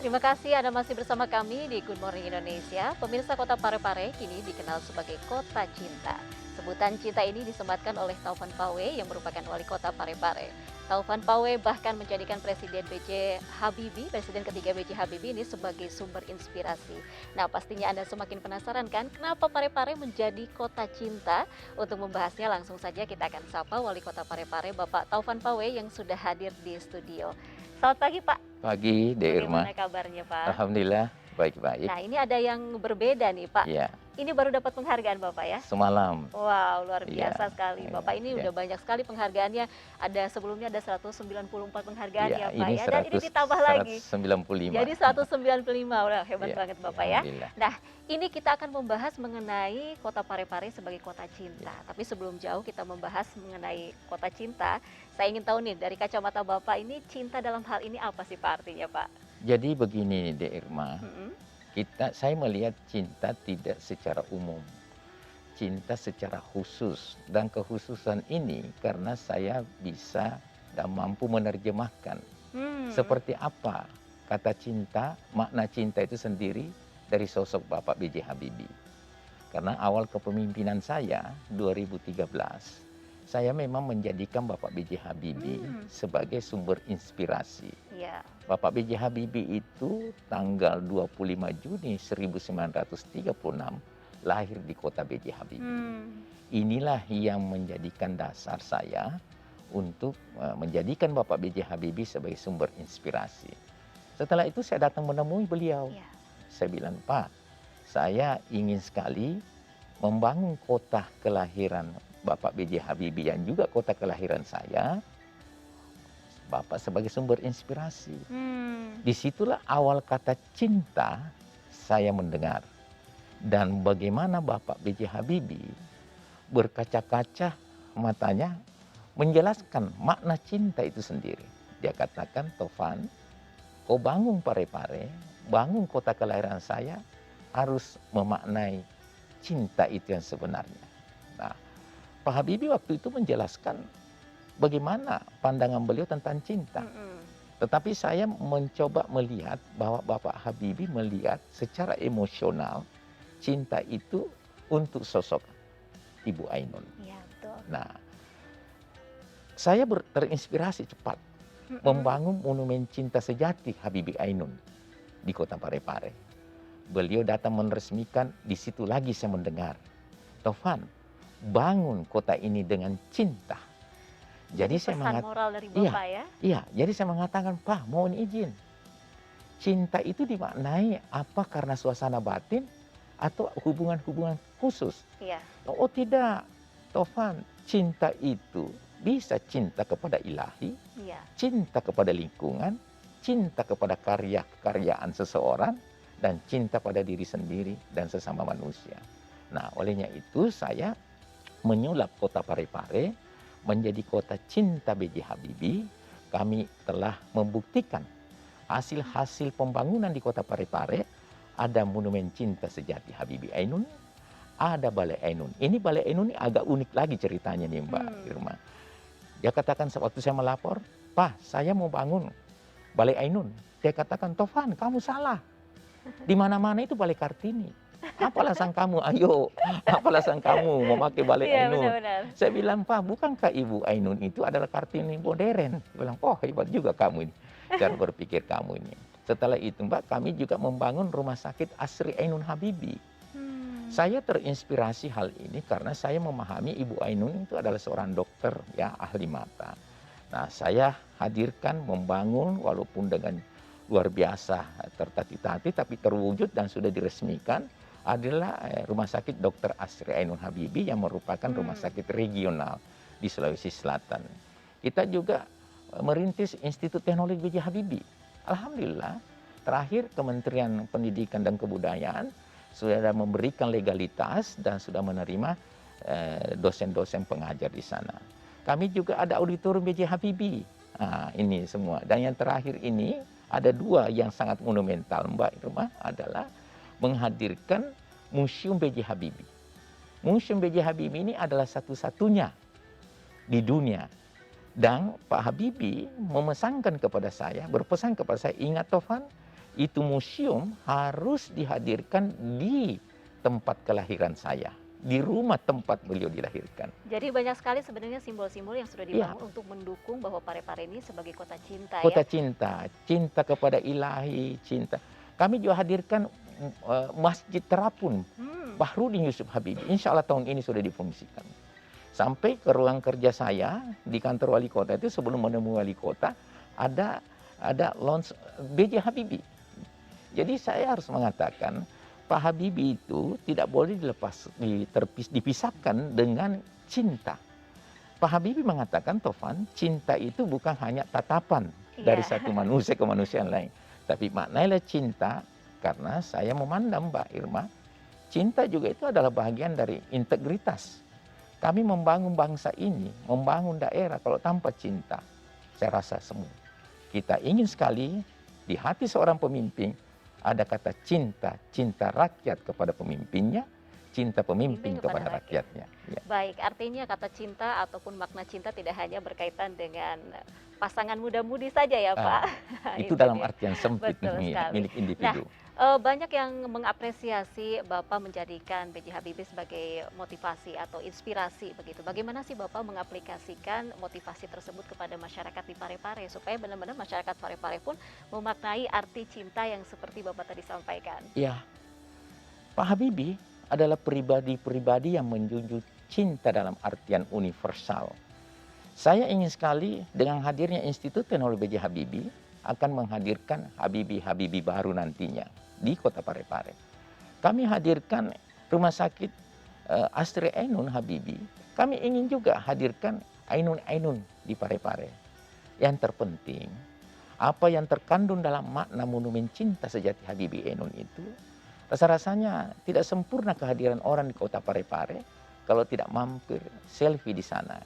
Terima kasih Anda masih bersama kami di Good Morning Indonesia. Pemirsa Kota Parepare kini dikenal sebagai Kota Cinta. Sebutan cinta ini disematkan oleh Taufan Pawe yang merupakan wali kota Parepare. Taufan Pawe bahkan menjadikan Presiden ketiga B.J. Habibie ini sebagai sumber inspirasi. Nah, pastinya Anda semakin penasaran kan kenapa Parepare menjadi kota cinta? Untuk membahasnya langsung saja kita akan sapa wali kota Parepare Bapak Taufan Pawe yang sudah hadir di studio. Selamat pagi Pak. Pagi, De Bagaimana Irma. kabarnya Pak? Alhamdulillah, baik-baik. Nah, ini ada yang berbeda nih, Pak. Iya, Ini baru dapat penghargaan Bapak ya? semalam. Wow, luar Iya, biasa sekali. iya, Bapak ini iya. udah banyak sekali penghargaannya. Sebelumnya ada 194 penghargaan Iya, ya, Pak ini ya. Dan ini 100, ditambah lagi. 195. Jadi 195. Wah, hebat Iya, banget Bapak ya. alhamdulillah. Nah, ini kita akan membahas mengenai Kota Parepare sebagai kota cinta. Iya. Tapi sebelum jauh kita membahas mengenai kota cinta, saya ingin tahu nih dari kacamata Bapak ini cinta dalam hal ini apa sih Pak artinya, Pak? Jadi begini, De Irma. Mm-mm. Saya melihat cinta tidak secara umum. Cinta secara khusus. Dan kekhususan ini karena saya bisa dan mampu menerjemahkan. Seperti apa kata cinta, makna cinta itu sendiri dari sosok Bapak B.J. Habibie. Karena awal kepemimpinan saya 2013, saya memang menjadikan Bapak B.J. Habibie sebagai sumber inspirasi. Iya. Bapak B.J. Habibie itu tanggal 25 Juni 1936 lahir di kota B.J. Habibie. Inilah yang menjadikan dasar saya untuk menjadikan Bapak B.J. Habibie sebagai sumber inspirasi. Setelah itu saya datang menemui beliau. Iya. Saya bilang, Pak, saya ingin sekali membangun kota kelahiran Bapak B.J. Habibie yang juga kota kelahiran saya, Bapak sebagai sumber inspirasi. Disitulah awal kata cinta saya mendengar. Dan bagaimana Bapak B.J. Habibie berkaca-kaca matanya menjelaskan makna cinta itu sendiri. Dia katakan, Taufan, kau bangun Parepare, bangun kota kelahiran saya, harus memaknai cinta itu yang sebenarnya. Nah, Pak Habibie waktu itu menjelaskan bagaimana pandangan beliau tentang cinta. Tetapi saya mencoba melihat bahwa Bapak Habibie melihat secara emosional cinta itu untuk sosok Ibu Ainun. Iya, betul. Nah, saya terinspirasi cepat membangun monumen cinta sejati Habibie Ainun di kota Parepare. Beliau datang meresmikan, di situ lagi saya mendengar, Taufan, bangun kota ini dengan cinta. Jadi saya pesan moral dari Bapak ya? Iya, jadi saya mengatakan, Pak, mohon izin. Cinta itu dimaknai apa karena suasana batin atau hubungan-hubungan khusus? Iya. Oh tidak, Taufan, cinta itu bisa cinta kepada ilahi, Iya. cinta kepada lingkungan, cinta kepada karya-karyaan seseorang, dan cinta pada diri sendiri dan sesama manusia. Nah, olehnya itu saya menyulap kota Parepare menjadi kota cinta B.J. Habibie. Kami telah membuktikan hasil-hasil pembangunan di kota Parepare. Ada monumen cinta sejati Habibie Ainun, ada Balai Ainun. Ini Balai Ainun ini agak unik lagi ceritanya nih Mbak Irma. Dia katakan waktu saya melapor, Pak, saya mau bangun Balai Ainun. Dia katakan, Taufan, kamu salah. Di mana-mana itu Balai Kartini. Apa alasan kamu? Ayo, apa alasan kamu memakai Balai Iya, Ainun? benar-benar. Saya bilang, Pak, bukankah Ibu Ainun itu adalah Kartini modern? Dia bilang, oh hebat juga kamu ini, cara berpikir kamu ini. Setelah itu Mbak, kami juga membangun rumah sakit Asri Ainun Habibie. Saya terinspirasi hal ini karena saya memahami Ibu Ainun itu adalah seorang dokter ya, ahli mata. Nah, saya hadirkan membangun walaupun dengan luar biasa tertatih-tatih tapi terwujud dan sudah diresmikan adalah Rumah Sakit Dr. Asri Ainun Habibie yang merupakan rumah sakit regional di Sulawesi Selatan. Kita juga merintis Institut Teknologi B.J. Habibie. Alhamdulillah, terakhir Kementerian Pendidikan dan Kebudayaan sudah memberikan legalitas dan sudah menerima dosen-dosen pengajar di sana. Kami juga ada auditorium B.J. Habibie. Nah, ini semua. Dan yang terakhir ini ada dua yang sangat monumental, Mbak Irma, adalah menghadirkan Museum B.J. Habibie. Museum B.J. Habibie ini adalah satu-satunya di dunia. Dan Pak Habibie memesankan kepada saya, berpesan kepada saya, ingat Taufan, itu museum harus dihadirkan di tempat kelahiran saya, di rumah tempat beliau dilahirkan. Jadi banyak sekali sebenarnya simbol-simbol yang sudah Ya, dibangun untuk mendukung bahwa Parepare ini sebagai kota cinta ya. kota cinta, cinta kepada ilahi, cinta. Kami juga hadirkan Masjid Terapun Hmm. Bahrudin Yusuf Habibie. Insya Allah tahun ini sudah difungsikan. Sampai ke ruang kerja saya di kantor wali kota itu sebelum menemui wali kota ada lounge B.J. Habibie. Jadi saya harus mengatakan Pak Habibie itu tidak boleh dipisahkan dengan cinta. Pak Habibie mengatakan, Tovan, cinta itu bukan hanya tatapan dari Iya. satu manusia ke manusia yang lain. Tapi maknanya cinta, karena saya memandang Mbak Irma, cinta juga itu adalah bagian dari integritas. Kami membangun bangsa ini, membangun daerah kalau tanpa cinta. Saya rasa semua. Kita ingin sekali di hati seorang pemimpin ada kata cinta, cinta rakyat kepada pemimpinnya, cinta pemimpin Kepada kepada rakyat. rakyatnya. Ya. Baik, artinya kata cinta ataupun makna cinta tidak hanya berkaitan dengan pasangan muda-mudi saja ya Pak. Itu Itu dalam dia. artian sempit Betul nih, sekali. milik Nah, individu. banyak yang mengapresiasi Bapak menjadikan B.J. Habibie sebagai motivasi atau inspirasi begitu. Bagaimana sih Bapak mengaplikasikan motivasi tersebut kepada masyarakat di Parepare supaya benar-benar masyarakat Parepare pun memaknai arti cinta yang seperti Bapak tadi sampaikan? Ya, Pak Habibie adalah pribadi-pribadi yang menjunjung cinta dalam artian universal. Saya ingin sekali dengan hadirnya Institut Teknologi B.J. Habibie akan menghadirkan Habibie baru nantinya di Kota Parepare. Kami hadirkan Rumah Sakit Asri Ainun Habibie. Kami ingin juga hadirkan Ainun-Ainun di Parepare. Yang terpenting, apa yang terkandung dalam makna monumen cinta sejati Habibie Ainun itu, rasa-rasanya tidak sempurna kehadiran orang di Kota Parepare kalau tidak mampir selfie di sana.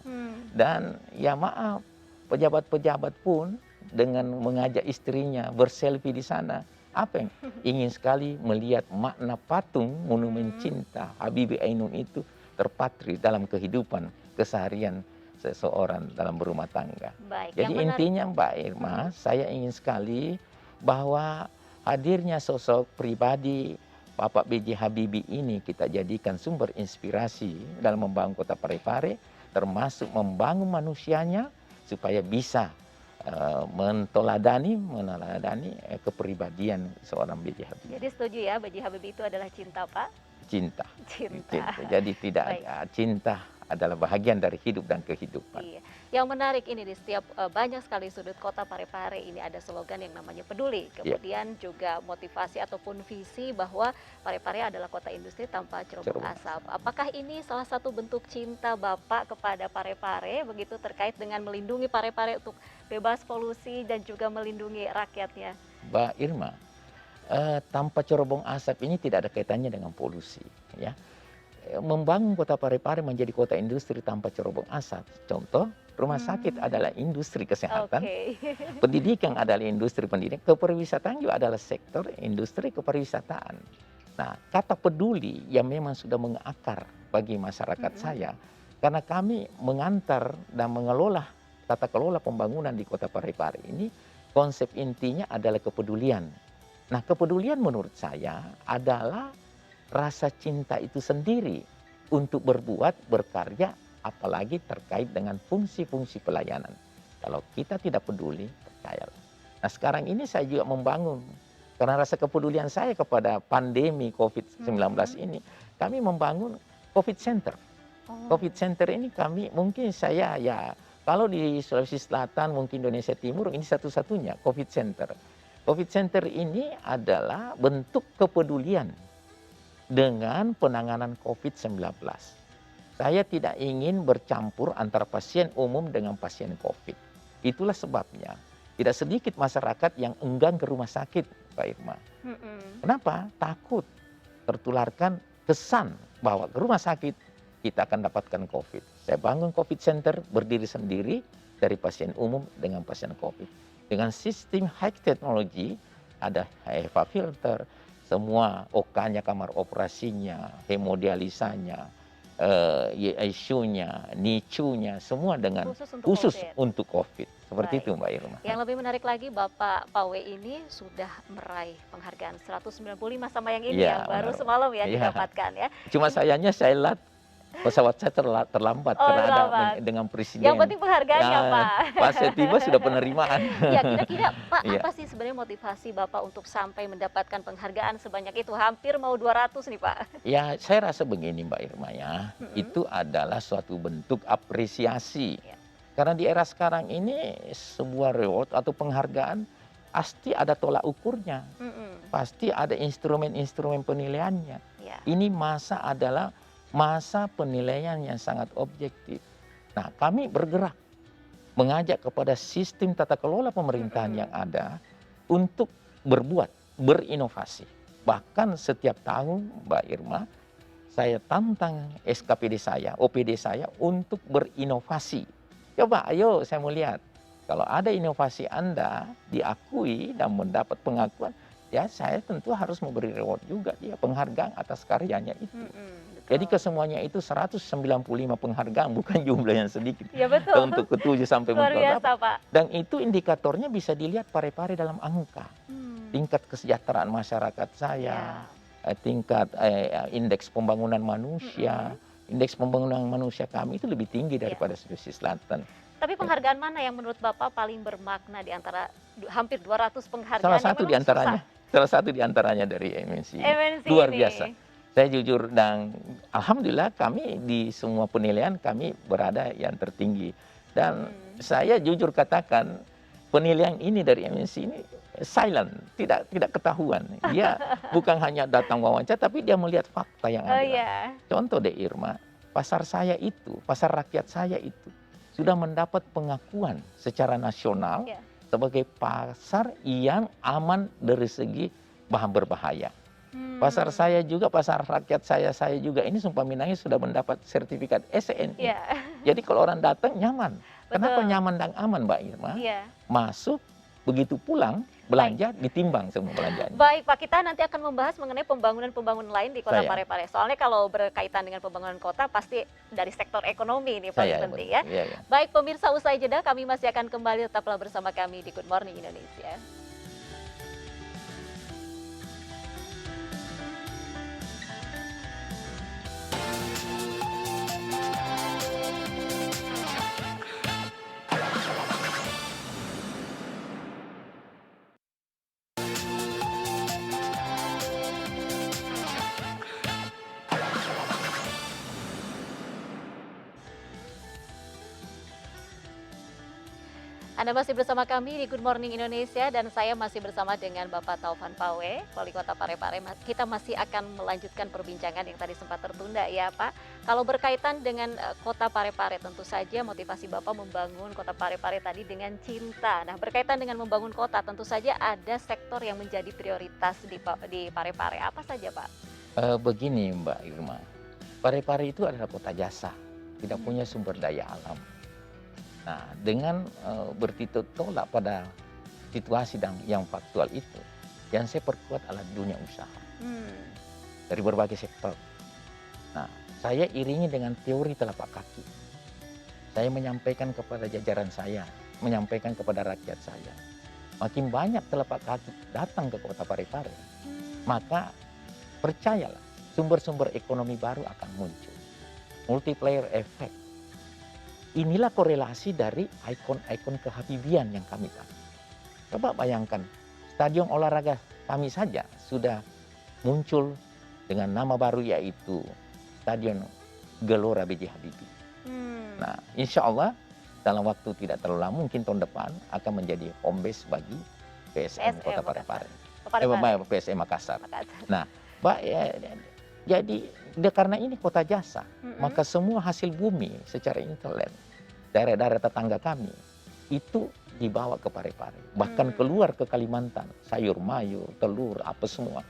Dan ya maaf, pejabat-pejabat pun dengan mengajak istrinya berselfie di sana. Apa yang ingin sekali melihat makna patung monumen cinta Habibie Ainun itu terpatri dalam kehidupan keseharian seseorang dalam berumah tangga. Baik, Jadi yang menarik. intinya Mbak Irma, saya ingin sekali bahwa hadirnya sosok pribadi Bapak B.J. Habibie ini kita jadikan sumber inspirasi dalam membangun Kota Parepare, termasuk membangun manusianya supaya bisa meneladani kepribadian seorang B.J. Habibie. Jadi setuju ya, B.J. Habibie itu adalah cinta Pak? Cinta. Cinta. Jadi tidak Baik. cinta adalah bahagian dari hidup dan kehidupan. Iya. Yang menarik ini di setiap banyak sekali sudut kota Parepare ini ada slogan yang namanya peduli. Kemudian juga motivasi ataupun visi bahwa Parepare adalah kota industri tanpa cerobong asap. Apakah ini salah satu bentuk cinta Bapak kepada Parepare begitu terkait dengan melindungi Parepare untuk bebas polusi dan juga melindungi rakyatnya? Mbak Irma, tanpa cerobong asap ini tidak ada kaitannya dengan polusi, ya. Membangun Kota Parepare menjadi kota industri tanpa cerobong asap. Contoh, rumah sakit adalah industri kesehatan, pendidikan adalah industri pendidikan, kepariwisataan juga adalah sektor industri kepariwisataan. Nah, kata peduli yang memang sudah mengakar bagi masyarakat saya, karena kami mengantar dan mengelola tata kelola pembangunan di Kota Parepare ini, konsep intinya adalah kepedulian. Nah, kepedulian menurut saya adalah rasa cinta itu sendiri untuk berbuat, berkarya, apalagi terkait dengan fungsi-fungsi pelayanan. Kalau kita tidak peduli, percayalah. Nah, sekarang ini saya juga membangun, karena rasa kepedulian saya kepada pandemi COVID-19 ini, kami membangun COVID Center. COVID Center ini kami, mungkin saya ya, kalau di Sulawesi Selatan, mungkin Indonesia Timur, ini satu-satunya COVID Center. COVID Center ini adalah bentuk kepedulian dengan penanganan COVID-19. Saya tidak ingin bercampur antara pasien umum dengan pasien COVID. Itulah sebabnya tidak sedikit masyarakat yang enggan ke rumah sakit, Pak Irma. Kenapa? Takut tertularkan kesan bahwa ke rumah sakit kita akan dapatkan COVID. Saya bangun COVID Center berdiri sendiri dari pasien umum dengan pasien COVID. Dengan sistem high technology, ada HEPA filter, semua OK-nya, kamar operasinya, hemodialisanya, isunya, nichunya, semua dengan Khusus untuk khusus COVID. untuk COVID. Seperti Baik. itu Mbak Irma. Yang lebih menarik lagi Bapak Pawe ini sudah meraih penghargaan 195 sama yang ini Iya, yang baru benar. semalam ya Iya. didapatkan ya. Cuma sayangnya saya lihat pesawat saya terlambat Oh, karena ada selamat. dengan Yang presiden. penting penghargaannya, Nah, Pak. pas saya tiba sudah penerimaan. Ya, kira-kira Pak, Iya. apa sih sebenarnya motivasi Bapak untuk sampai mendapatkan penghargaan sebanyak itu? Hampir mau 200 nih, Pak. Ya, saya rasa begini Mbak Irma ya, Mhm. itu adalah suatu bentuk apresiasi. Ya. Karena di era sekarang ini sebuah reward atau penghargaan pasti ada tolak ukurnya, Mhm. pasti ada instrumen-instrumen penilaiannya. Ya. Ini masa adalah masa penilaian yang sangat objektif. Nah, kami bergerak mengajak kepada sistem tata kelola pemerintahan yang ada untuk berbuat, berinovasi. Bahkan setiap tahun, Mbak Irma, saya tantang SKPD saya, OPD saya untuk berinovasi. Coba, ayo saya mau lihat. Kalau ada inovasi Anda diakui dan mendapat pengakuan, ya saya tentu harus memberi reward juga dia penghargaan atas karyanya itu. Betul. Jadi kesemuanya itu 195 penghargaan, bukan jumlah yang sedikit. Ya betul. Untuk ke-7 sampai Luar ke-8. biasa, Pak. Dan itu indikatornya bisa dilihat Parepare dalam angka. Tingkat kesejahteraan masyarakat saya, tingkat indeks pembangunan manusia, indeks pembangunan manusia kami itu lebih tinggi daripada Sulawesi Selatan. Tapi penghargaan mana yang menurut Bapak paling bermakna di antara hampir 200 penghargaan Salah yang satu memang di antaranya, susah? salah satu di antaranya dari MNC. MNC Luar ini. biasa. Saya jujur dan alhamdulillah kami di semua penilaian kami berada yang tertinggi. Dan saya jujur katakan penilaian ini dari MNC ini silent, tidak ketahuan. Dia bukan hanya datang wawancara tapi dia melihat fakta yang Oh ada. iya. Contoh deh Irma, pasar saya itu, pasar rakyat saya itu sudah mendapat pengakuan secara nasional Ya. sebagai pasar yang aman dari segi bahan berbahaya. Pasar saya juga, pasar rakyat saya juga ini Sumpah Minangis sudah mendapat sertifikat SNI. Iya. Jadi kalau orang datang nyaman. Kenapa Betul. nyaman dan aman Mbak Irma? Iya. Masuk, begitu pulang, belanja, ditimbang semua belanjanya. Baik, Pak, kita nanti akan membahas mengenai pembangunan-pembangunan lain di Kota Saya. Parepare. Soalnya kalau berkaitan dengan pembangunan kota pasti dari sektor ekonomi ini paling penting ya. Iya. Baik, pemirsa, usai jeda kami masih akan kembali, tetaplah bersama kami di Good Morning Indonesia. Anda masih bersama kami di Good Morning Indonesia dan saya masih bersama dengan Bapak Taufan Pawe, Wali Kota Parepare. Kita masih akan melanjutkan perbincangan yang tadi sempat tertunda ya Pak. Kalau berkaitan dengan Kota Parepare, tentu saja motivasi Bapak membangun Kota Parepare tadi dengan cinta. Nah, berkaitan dengan membangun kota, tentu saja ada sektor yang menjadi prioritas di Parepare. Apa saja Pak? Begini Mbak Irma, Parepare itu adalah kota jasa, tidak punya sumber daya alam. Nah, dengan bertitik tolak pada situasi yang faktual itu, yang saya perkuat adalah dunia usaha dari berbagai sektor. Nah, saya iringi dengan teori telapak kaki. Saya menyampaikan kepada jajaran saya, menyampaikan kepada rakyat saya. Makin banyak telapak kaki datang ke Kota Parepare, maka percayalah sumber-sumber ekonomi baru akan muncul. Multiplier effect. Inilah korelasi dari ikon-ikon kehabibian yang kami pakai. Coba bayangkan, stadion olahraga kami saja sudah muncul dengan nama baru yaitu Stadion Gelora B.J. Habibie. Nah, insya Allah dalam waktu tidak terlalu lama, mungkin tahun depan akan menjadi home base bagi PSM Kota Parepare. PSM Makassar. Nah, jadi karena ini kota jasa, maka semua hasil bumi secara intelek daerah-daerah tetangga kami itu dibawa ke Parepare, bahkan keluar ke Kalimantan, sayur mayur, telur, apa semua.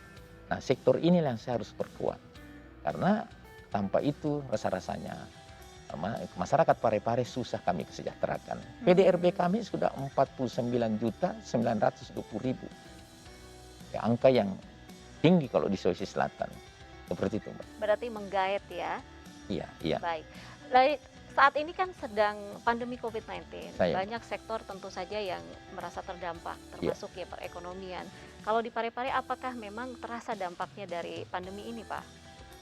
Nah, sektor inilah yang saya harus perkuat, karena tanpa itu rasa-rasanya masyarakat Parepare susah kami kesejahterakan. PDRB kami sudah 49.920.000, ya, angka yang tinggi kalau di Sulawesi Selatan. Seperti itu, Mbak. Berarti menggait ya. Iya, iya, Baik. Dari saat ini kan sedang pandemi COVID-19, saya, Mbak. banyak sektor tentu saja yang merasa terdampak, Iya. termasuk ya perekonomian. Kalau di Parepare apakah memang terasa dampaknya dari pandemi ini, Pak?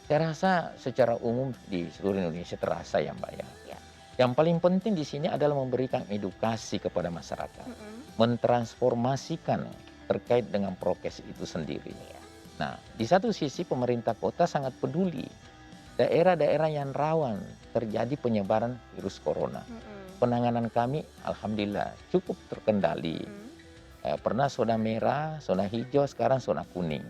Saya rasa secara umum di seluruh Indonesia terasa ya, Mbak, ya. Ya. Yang paling penting di sini adalah memberikan edukasi kepada masyarakat, Mm-mm. mentransformasikan terkait dengan prokes itu sendiri. Iya. Nah, di satu sisi pemerintah kota sangat peduli daerah-daerah yang rawan terjadi penyebaran virus corona. Mm-mm. Penanganan kami alhamdulillah cukup terkendali. Mm. Pernah zona merah, zona hijau, sekarang zona kuning.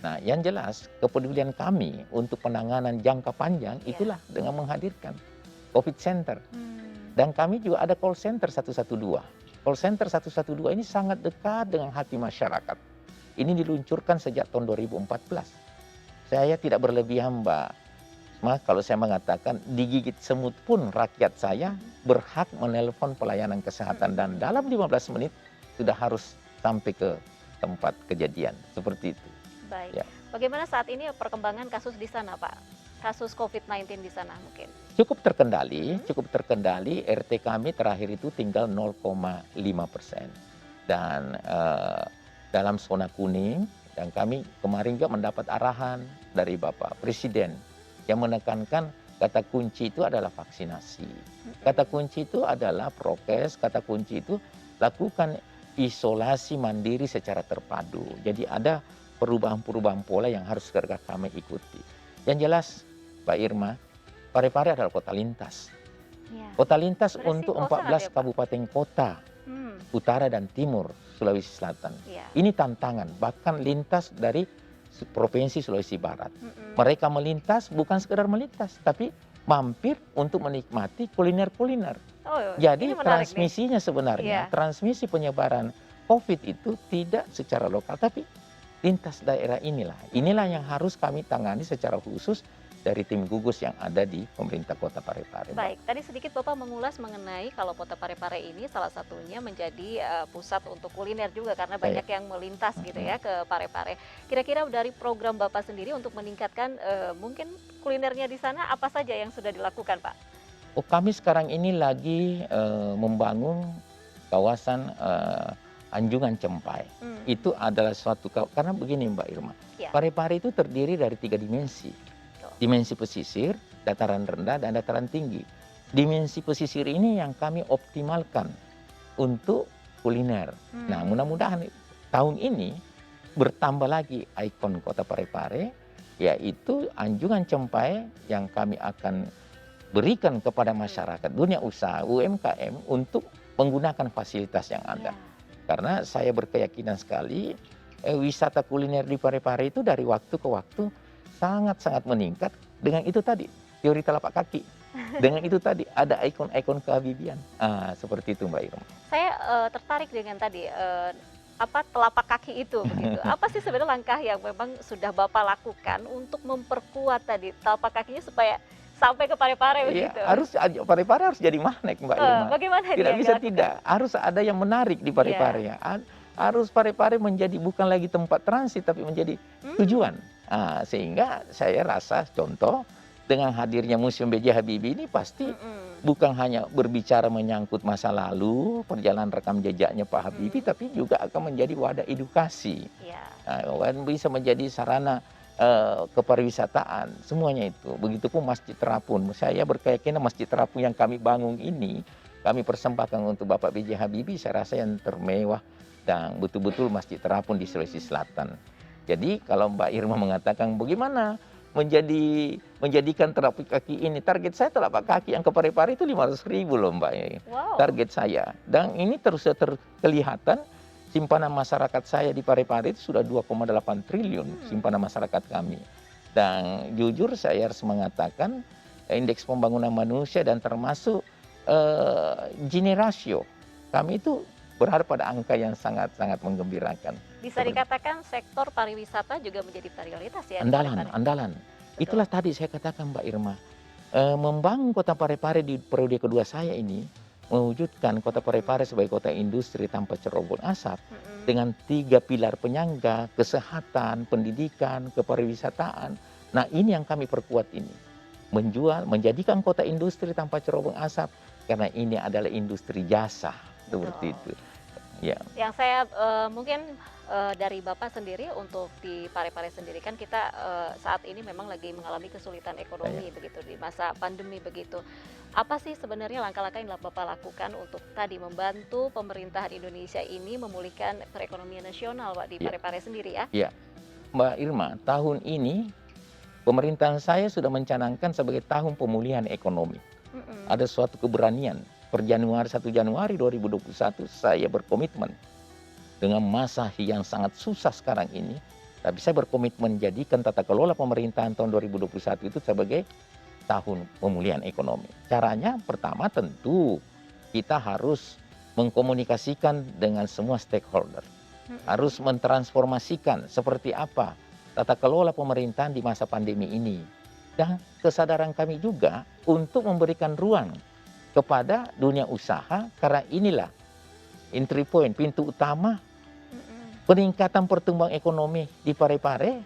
Nah, yang jelas kepedulian kami untuk penanganan jangka panjang Ya. itulah dengan menghadirkan COVID Center. Hmm. Dan kami juga ada call center 112. Call center 112 ini sangat dekat dengan hati masyarakat. Ini diluncurkan sejak tahun 2014. Saya tidak berlebihan, Mbak. Kalau saya mengatakan digigit semut pun rakyat saya berhak menelpon pelayanan kesehatan dan dalam 15 menit sudah harus sampai ke tempat kejadian. Seperti itu. Baik. Ya. Bagaimana saat ini perkembangan kasus di sana, Pak? Kasus COVID-19 di sana mungkin. Cukup terkendali. RT kami terakhir itu tinggal 0,5%. Dan dalam zona kuning, dan kami kemarin juga mendapat arahan dari Bapak Presiden yang menekankan kata kunci itu adalah vaksinasi. Kata kunci itu adalah prokes, kata kunci itu lakukan isolasi mandiri secara terpadu. Jadi ada perubahan-perubahan pola yang harus kami ikuti. Yang jelas, Mbak Irma, Parepare adalah kota lintas. Ya. Kota lintas Bersih untuk bosan 14 ya, Pak? kabupaten kota, utara dan timur Sulawesi Selatan. Ya. Ini tantangan, bahkan lintas dari Provinsi Sulawesi Barat. Mm-mm. Mereka melintas bukan sekedar melintas, tapi mampir untuk menikmati kuliner-kuliner. Oh, Jadi ini menarik nih. transmisinya sebenarnya, Iya. transmisi penyebaran COVID itu tidak secara lokal, tapi lintas daerah inilah. Inilah yang harus kami tangani secara khusus dari tim gugus yang ada di pemerintah Kota Parepare. Mbak. Baik, tadi sedikit Bapak mengulas mengenai kalau Kota Parepare ini salah satunya menjadi pusat untuk kuliner juga karena banyak yang melintas gitu ya ke Parepare. Kira-kira dari program Bapak sendiri untuk meningkatkan mungkin kulinernya di sana apa saja yang sudah dilakukan, Pak? Oh, kami sekarang ini lagi membangun kawasan Anjungan Cempai. Itu adalah suatu karena begini Mbak Irma, Ya. Parepare itu terdiri dari 3 dimensi. Dimensi pesisir, dataran rendah, dan dataran tinggi. Dimensi pesisir ini yang kami optimalkan untuk kuliner. Nah, mudah-mudahan tahun ini bertambah lagi ikon Kota Parepare, yaitu Anjungan Cempai yang kami akan berikan kepada masyarakat dunia usaha UMKM untuk menggunakan fasilitas yang ada. Ya. Karena saya berkeyakinan sekali wisata kuliner di Parepare itu dari waktu ke waktu sangat-sangat meningkat dengan itu tadi, teori telapak kaki. Dengan itu tadi, ada ikon-ikon kehabibian. Seperti itu Mbak Irma. Saya tertarik dengan tadi telapak kaki itu begitu. Apa sih sebenarnya langkah yang memang sudah Bapak lakukan untuk memperkuat tadi telapak kakinya supaya sampai ke Parepare Iya, begitu? Parepare harus jadi magnet Mbak Irma. Bagaimana ini Tidak yang bisa dilakukan? tidak, harus ada yang menarik di Parepare. Iya. Harus Parepare menjadi bukan lagi tempat transit tapi menjadi tujuan. Sehingga saya rasa contoh dengan hadirnya Museum B.J. Habibie ini pasti bukan hanya berbicara menyangkut masa lalu, perjalanan rekam jejaknya Pak Habibie, tapi juga akan menjadi wadah edukasi. Ya. Bisa menjadi sarana kepariwisataan, semuanya itu. Begitupun Masjid Terapung. Saya berkeyakinan Masjid Terapung yang kami bangun ini, kami persembahkan untuk Bapak B.J. Habibie, saya rasa yang termewah dan betul-betul Masjid Terapung di Sulawesi Selatan. Jadi kalau Mbak Irma mengatakan bagaimana menjadikan telapak kaki ini, target saya telapak kaki yang ke Parepare itu 500.000 loh Mbak. Wow. Target saya. Dan ini terus kelihatan simpanan masyarakat saya di Parepare itu sudah 2,8 triliun simpanan masyarakat kami. Dan jujur saya harus mengatakan indeks pembangunan manusia dan termasuk Gini rasio kami itu berada pada angka yang sangat-sangat menggembirakan. Bisa dikatakan sektor pariwisata juga menjadi prioritas ya? di Andalan, Parepare? andalan. Betul. Itulah tadi saya katakan Mbak Irma, membangun Kota Parepare di periode kedua saya ini, mewujudkan Kota Parepare sebagai kota industri tanpa cerobong asap, dengan 3 pilar penyangga, kesehatan, pendidikan, kepariwisataan. Nah ini yang kami perkuat ini. menjadikan kota industri tanpa cerobong asap, karena ini adalah industri jasa, seperti Betul. itu. Ya, Yang saya mungkin dari Bapak sendiri untuk di Parepare sendiri kan kita saat ini memang lagi mengalami kesulitan ekonomi saya begitu di masa pandemi begitu. Apa sih sebenarnya langkah-langkah yang Bapak lakukan untuk tadi membantu pemerintahan Indonesia ini memulihkan perekonomian nasional, Pak, di ya Parepare sendiri ya? ya, Mbak Irma, tahun ini pemerintahan saya sudah mencanangkan sebagai tahun pemulihan ekonomi. Mhm. Ada suatu keberanian. Per Januari 1 Januari 2021 saya berkomitmen dengan masa yang sangat susah sekarang ini, tapi saya berkomitmen jadikan tata kelola pemerintahan tahun 2021 itu sebagai tahun pemulihan ekonomi. Caranya pertama tentu kita harus mengkomunikasikan dengan semua stakeholder. Mhm. Harus mentransformasikan seperti apa tata kelola pemerintahan di masa pandemi ini. Dan kesadaran kami juga untuk memberikan ruang kepada dunia usaha, karena inilah entry point, pintu utama Mhm. peningkatan pertumbuhan ekonomi di Parepare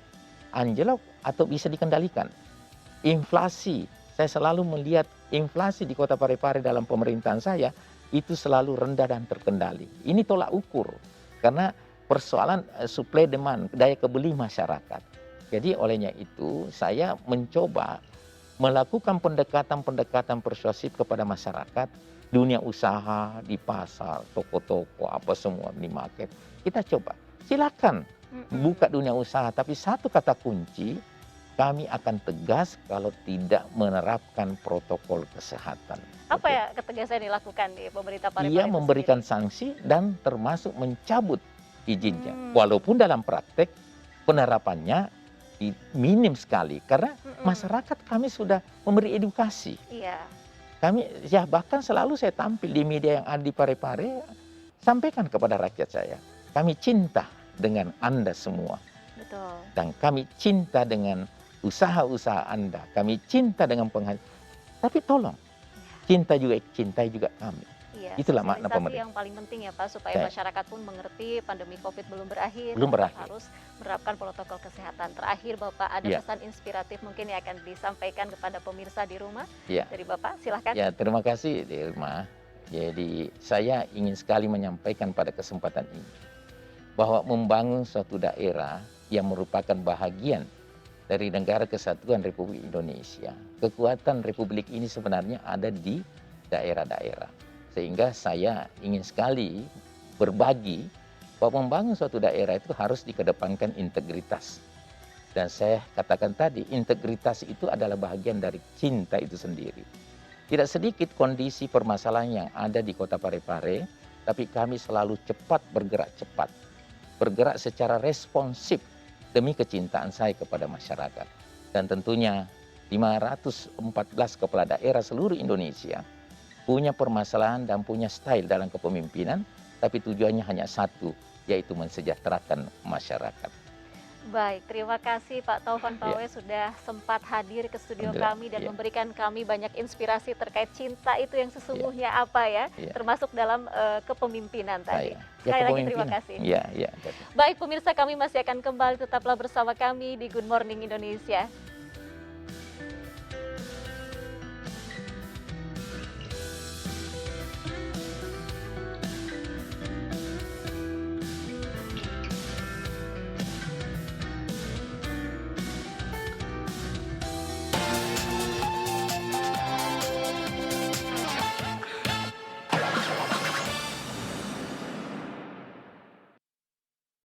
anjlok atau bisa dikendalikan. Inflasi, saya selalu melihat inflasi di Kota Parepare dalam pemerintahan saya itu selalu rendah dan terkendali. Ini tolak ukur karena persoalan supply demand, daya kebeli masyarakat. Jadi olehnya itu saya mencoba melakukan pendekatan-pendekatan persuasif kepada masyarakat, dunia usaha, di pasar, toko-toko, apa semua, minimarket. Kita coba, silakan buka Mhm. dunia usaha, tapi satu kata kunci, kami akan tegas kalau tidak menerapkan protokol kesehatan. Apa Oke. ya ketegasan yang dilakukan di pemerintah Ia Parepare itu sendiri? memberikan sanksi dan termasuk mencabut izinnya. Mmm. Walaupun dalam praktek penerapannya minim sekali karena Mhm. masyarakat kami sudah memberi edukasi. Iya, Kami ya bahkan selalu saya tampil di media yang ada di Parepare, sampaikan kepada rakyat saya, kami cinta dengan Anda semua betul. dan kami cinta dengan usaha-usaha Anda, kami cinta dengan tapi tolong cintai juga kami. Iya, Itulah makna sosialisasi pemerintah. yang paling penting ya Pak, supaya Saya masyarakat pun mengerti pandemi Covid belum berakhir belum dan tetap berakhir. harus menerapkan protokol kesehatan. Terakhir Bapak, ada Ya, pesan inspiratif mungkin yang akan disampaikan kepada pemirsa di rumah ya, dari Bapak, silahkan. ya. Terima kasih, Irma. Jadi saya ingin sekali menyampaikan pada kesempatan ini bahwa membangun suatu daerah yang merupakan bahagian dari Negara Kesatuan Republik Indonesia. Kekuatan Republik ini sebenarnya ada di daerah-daerah. Sehingga saya ingin sekali berbagi bahwa membangun suatu daerah itu harus dikedepankan integritas. Dan saya katakan tadi, integritas itu adalah bagian dari cinta itu sendiri. Tidak sedikit kondisi permasalahan yang ada di Kota Parepare, tapi kami selalu bergerak cepat, bergerak secara responsif demi kecintaan saya kepada masyarakat. Dan tentunya 514 kepala daerah seluruh Indonesia punya permasalahan dan punya style dalam kepemimpinan, tapi tujuannya hanya satu, yaitu mensejahterakan masyarakat. Baik, terima kasih Pak Taufan Ya, Pawe sudah sempat hadir ke studio alhamdulillah. kami dan Ya, memberikan kami banyak inspirasi terkait cinta itu yang ya, sesungguhnya apa ya, ya. termasuk dalam kepemimpinan tadi. Saya, ya Sekali lagi terima kepemimpinan. kasih. Ya, ya. Baik pemirsa, kami masih akan kembali, tetaplah bersama kami di Good Morning Indonesia.